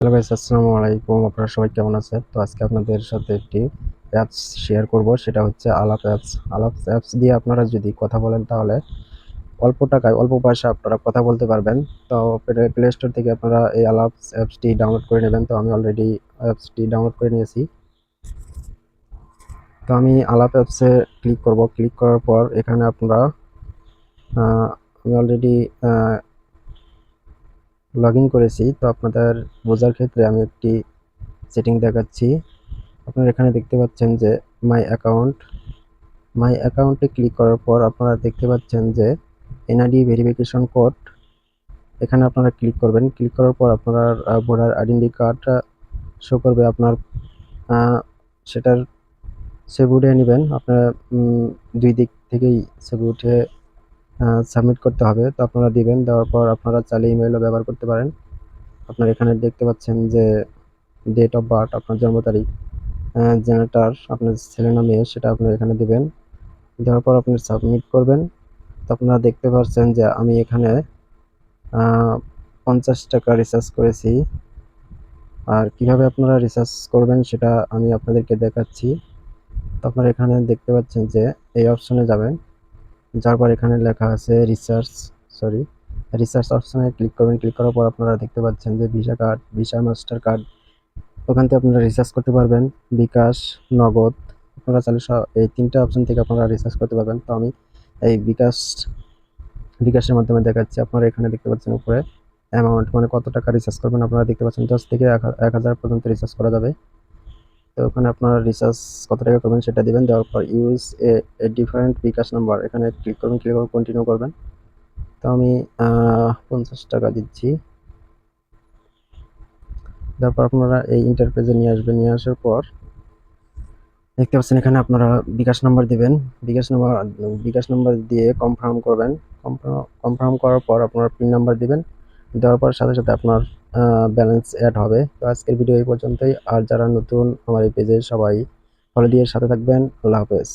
Hello guys, আসসালামু আলাইকুম। আপনারা সবাই কেমন আছেন? তো আজকে আপনাদের সাথে একটি অ্যাপস শেয়ার করব, সেটা হচ্ছে আলাপ অ্যাপস। আলাপ অ্যাপস দিয়ে আপনারা যদি কথা বলেন তাহলে অল্প টাকায় অল্প পয়সা আপনারা কথা বলতে পারবেন। তো প্লে স্টোর থেকে আপনারা এই আলাপ অ্যাপসটি ডাউনলোড করে নেবেন। তো আমি অলরেডি অ্যাপসটি ডাউনলোড করে নিয়েছি। তো আমি আলাপ অ্যাপসে ক্লিক করব। ক্লিক করার পর এখানে আপনারা আমি অলরেডি লগ ইন করেছি। তো আপনাদের বোঝার ক্ষেত্রে আমি একটি সেটিং দেখাচ্ছি। আপনারা এখানে দেখতে পাচ্ছেন যে মাই অ্যাকাউন্টে ক্লিক করার পর আপনারা দেখতে পাচ্ছেন যে এনআইডি ভেরিফিকেশন কোড, এখানে আপনারা ক্লিক করবেন। ক্লিক করার পর আপনার ভোটার আইডেন্টি কার্ড শো করবে। আপনার সেটার ছবি উঠিয়ে নেবেন। আপনার দুই দিক থেকেই ছবি উঠে সাবমিট করতে হবে। তো আপনারা দিবেন। দেওয়ার পর আপনারা চাইলে ইমেলও ব্যবহার করতে পারেন। আপনারা এখানে দেখতে পাচ্ছেন যে ডেট অফ বার্থ, আপনার জন্ম তারিখ, জেনারেটর আপনার ছেলে না মেয়ে সেটা আপনারা এখানে দিবেন। দেওয়ার পর আপনি সাবমিট করবেন। তো আপনারা দেখতে পাচ্ছেন যে আমি এখানে 50 টাকা রিচার্জ করেছি। আর কিভাবে আপনারা রিচার্জ করবেন সেটা আমি আপনাদেরকে দেখাচ্ছি। তো আপনারা এখানে দেখতে পাচ্ছেন যে এই অপশনে যাবেন। যার পর এখানে লেখা আছে রিচার্জ অপশনে ক্লিক করবেন। ক্লিক করার পর আপনারা দেখতে পাচ্ছেন যে visa card, visa master card, ওখান থেকে আপনারা রিচার্জ করতে পারবেন। বিকাশ, নগদ, আপনারা চাইলে এই 3টা অপশন থেকে আপনারা রিচার্জ করতে পারবেন। তো আমি এই বিকাশের মাধ্যমে দেখাচ্ছি। আপনারা এখানে দেখতে পাচ্ছেন উপরে অ্যামাউন্ট, মানে কত টাকা রিচার্জ করবেন। আপনারা দেখতে পাচ্ছেন 10 থেকে 1000 পর্যন্ত রিচার্জ করা যাবে। তো ওখানে আপনারা রিচার্জ কত টাকা করবেন সেটা দিবেন। দেওয়ার পর use a different bKash number, এখানে ক্লিক করবেন। ক্লিক করে কন্টিনিউ করবেন। তো আমি 50 টাকা দিচ্ছি। তারপর আপনারা এই ইন্টারপেজে নিয়ে আসবেন। নিয়ে আসার পর দেখতে পাচ্ছেন এখানে আপনারা বিকাশ নাম্বার দিবেন। বিকাশ নাম্বার দিয়ে কনফার্ম করবেন। কনফার্ম করার পর আপনারা পিন নাম্বার দিবেন। দেওয়ার পর সাথে সাথে আপনার ব্যালেন্স অ্যাড হবে। তো আজকের ভিডিও এই পর্যন্তই। আর যারা নতুন আমার এই পেজে সবাই ফলো দিয়ে সাথে থাকবেন। আল্লাহ হাফেজ।